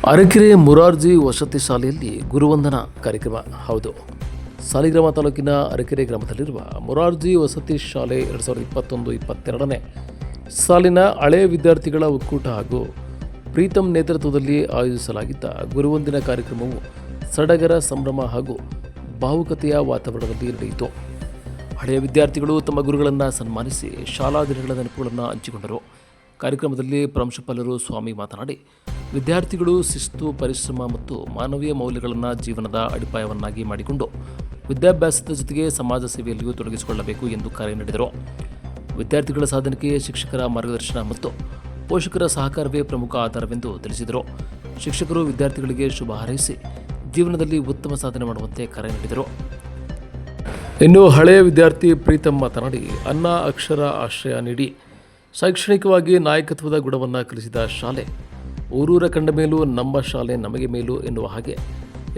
ಅರಕೆರೆ ಮುರಾರ್ಜಿ ವಸತಿ ಶಾಲೆಯಲ್ಲಿ ಗುರುವಂದನಾ ಕಾರ್ಯಕ್ರಮ. ಹೌದು, ಸಾಲಿಗ್ರಾಮ ತಾಲೂಕಿನ ಅರಕೆರೆ ಗ್ರಾಮದಲ್ಲಿರುವ ಮುರಾರ್ಜಿ ವಸತಿ ಶಾಲೆ 2021-22ನೇ ಸಾಲಿನ ಹಳೆಯ ವಿದ್ಯಾರ್ಥಿಗಳ ಒಕ್ಕೂಟ ಹಾಗೂ ಪ್ರೀತಮ್ ನೇತೃತ್ವದಲ್ಲಿ ಆಯೋಜಿಸಲಾಗಿದ್ದ ಗುರುವಂದನಾ ಕಾರ್ಯಕ್ರಮವು ಸಡಗರ, ಸಂಭ್ರಮ ಹಾಗೂ ಭಾವುಕತೆಯ ವಾತಾವರಣದಲ್ಲಿ ನಡೆಯಿತು. ಹಳೆಯ ವಿದ್ಯಾರ್ಥಿಗಳು ತಮ್ಮ ಗುರುಗಳನ್ನು ಸನ್ಮಾನಿಸಿ ಶಾಲಾ ದಿನಗಳ ನೆನಪುಗಳನ್ನು ಹಂಚಿಕೊಂಡರು. ಕಾರ್ಯಕ್ರಮದಲ್ಲಿ ಪ್ರಾಂಶುಪಾಲರು ಸ್ವಾಮಿ ಮಾತನಾಡಿ, ವಿದ್ಯಾರ್ಥಿಗಳು ಶಿಸ್ತು, ಪರಿಶ್ರಮ ಮತ್ತು ಮಾನವೀಯ ಮೌಲ್ಯಗಳನ್ನು ಜೀವನದ ಅಡಿಪಾಯವನ್ನಾಗಿ ಮಾಡಿಕೊಂಡು ವಿದ್ಯಾಭ್ಯಾಸದ ಜೊತೆಗೆ ಸಮಾಜ ಸೇವೆಯಲ್ಲಿಯೂ ತೊಡಗಿಸಿಕೊಳ್ಳಬೇಕು ಎಂದು ಕರೆ ನೀಡಿದರು. ವಿದ್ಯಾರ್ಥಿಗಳ ಸಾಧನೆಗೆ ಶಿಕ್ಷಕರ ಮಾರ್ಗದರ್ಶನ ಮತ್ತು ಪೋಷಕರ ಸಹಕಾರವೇ ಪ್ರಮುಖ ಆಧಾರವೆಂದು ತಿಳಿಸಿದರು. ಶಿಕ್ಷಕರು ವಿದ್ಯಾರ್ಥಿಗಳಿಗೆ ಶುಭ ಹಾರೈಸಿ ಜೀವನದಲ್ಲಿ ಉತ್ತಮ ಸಾಧನೆ ಮಾಡುವಂತೆ ಕರೆ ನೀಡಿದರು. ಇನ್ನು ಹಳೆಯ ವಿದ್ಯಾರ್ಥಿ ಪ್ರೀತಮ್ ಮಾತನಾಡಿ, ಅನ್ನ ಅಕ್ಷರ ಆಶ್ರಯ ನೀಡಿ ಶೈಕ್ಷಣಿಕವಾಗಿ ನಾಯಕತ್ವದ ಗುಣವನ್ನು ಕಲಿಸಿದ ಶಾಲೆ ಊರೂರ ಕಂಡ ಮೇಲೂ ನಮ್ಮ ಶಾಲೆ ನಮಗೆ ಮೇಲು ಎನ್ನುವ ಹಾಗೆ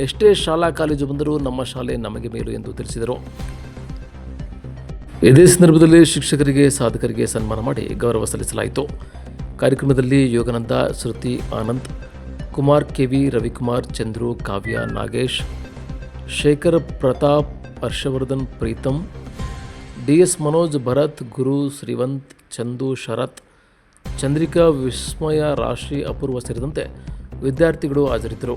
ಎಷ್ಟೇ ಶಾಲಾ ಕಾಲೇಜು ಬಂದರೂ ನಮ್ಮ ಶಾಲೆ ನಮಗೆ ಮೇಲು ಎಂದು ತಿಳಿಸಿದರು. ಇದೇ ಸಂದರ್ಭದಲ್ಲಿ ಶಿಕ್ಷಕರಿಗೆ, ಸಾಧಕರಿಗೆ ಸನ್ಮಾನ ಮಾಡಿ ಗೌರವ ಸಲ್ಲಿಸಲಾಯಿತು. ಕಾರ್ಯಕ್ರಮದಲ್ಲಿ ಯೋಗಾನಂದ, ಶ್ರುತಿ, ಆನಂದ್, ಕುಮಾರ್, ಕೆವಿ, ರವಿಕುಮಾರ್, ಚಂದ್ರು, ಕಾವ್ಯ, ನಾಗೇಶ್, ಶೇಖರ್, ಪ್ರತಾಪ್, ಹರ್ಷವರ್ಧನ್, ಪ್ರೀತಮ್, ಡಿಎಸ್, ಮನೋಜ್, ಭರತ್, ಗುರು, ಶ್ರೀವಂತ್, ಚಂದು, ಶರತ್, ಚಂದ್ರಿಕಾ, ವಿಸ್ಮಯ, ರಾಶಿ, ಅಪೂರ್ವ ಸೇರಿದಂತೆ ವಿದ್ಯಾರ್ಥಿಗಳು ಹಾಜರಿದ್ದರು.